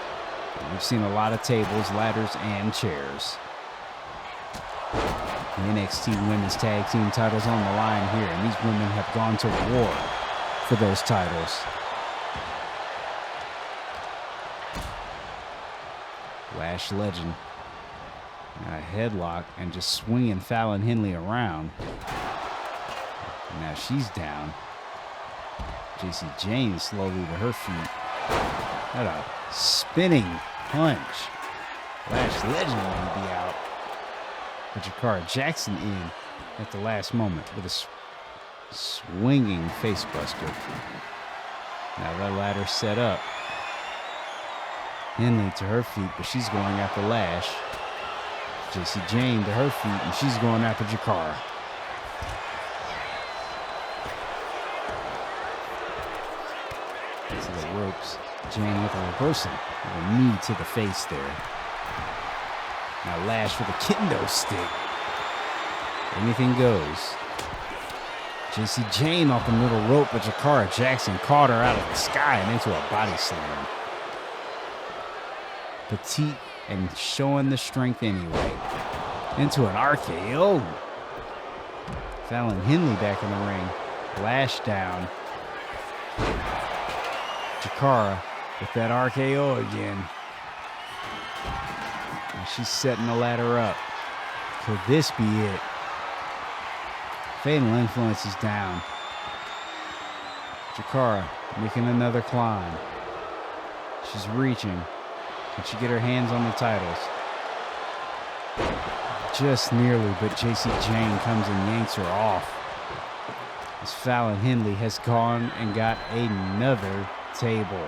A: And we've seen a lot of tables, ladders, and chairs. The NXT Women's Tag Team titles on the line here, and these women have gone to war for those titles. Lash Legend. A headlock and just swinging Fallon Henley around. And now she's down. Jacy Jane slowly to her feet. What a spinning punch. Lash Legend wanted to be out. But Jakara Jackson in at the last moment with a swinging facebuster. Now that ladder set up. Henley to her feet, but she's going after Lash. Jacy Jane to her feet, and she's going after Jakara. To the ropes. Jane with a reversal. With a knee to the face there. Now Lash with a kendo stick. Anything goes. Jacy Jane off the middle rope, but Jakara Jackson caught her out of the sky and into a body slam. Petite and showing the strength anyway. Into an RKO. Fallon Henley back in the ring. Lash down. Jakara with that RKO again. And she's setting the ladder up. Could this be it? Fatal Influence is down. Jakara making another climb. She's reaching. Can she get her hands on the titles? Just nearly, but Jacy Jane comes and yanks her off. As Fallon Henley has gone and got another table.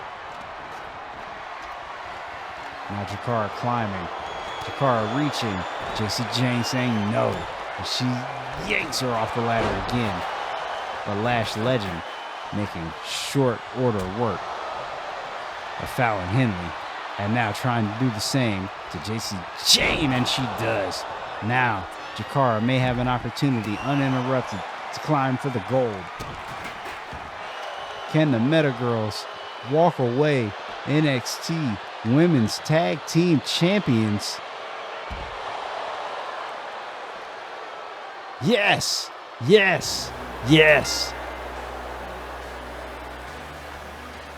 A: Now Jakara climbing. Jakara reaching. Jacy Jane saying no. And she yanks her off the ladder again. But Lash Legend making short order work of Fallon Henley. And now trying to do the same to Jacy Jane, and she does. Now, Jakara may have an opportunity uninterrupted to climb for the gold. Can the Meta Girls walk away NXT Women's Tag Team Champions? Yes! Yes! Yes!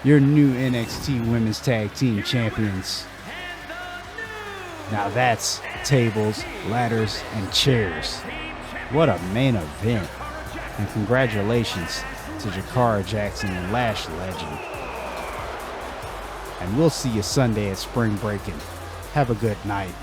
A: Your new NXT Women's Tag Team Champions. Now that's tables, ladders, and chairs. What a main event. And congratulations to Jakara Jackson and Lash Legend. And we'll see you Sunday at Spring Breakin'. Have a good night.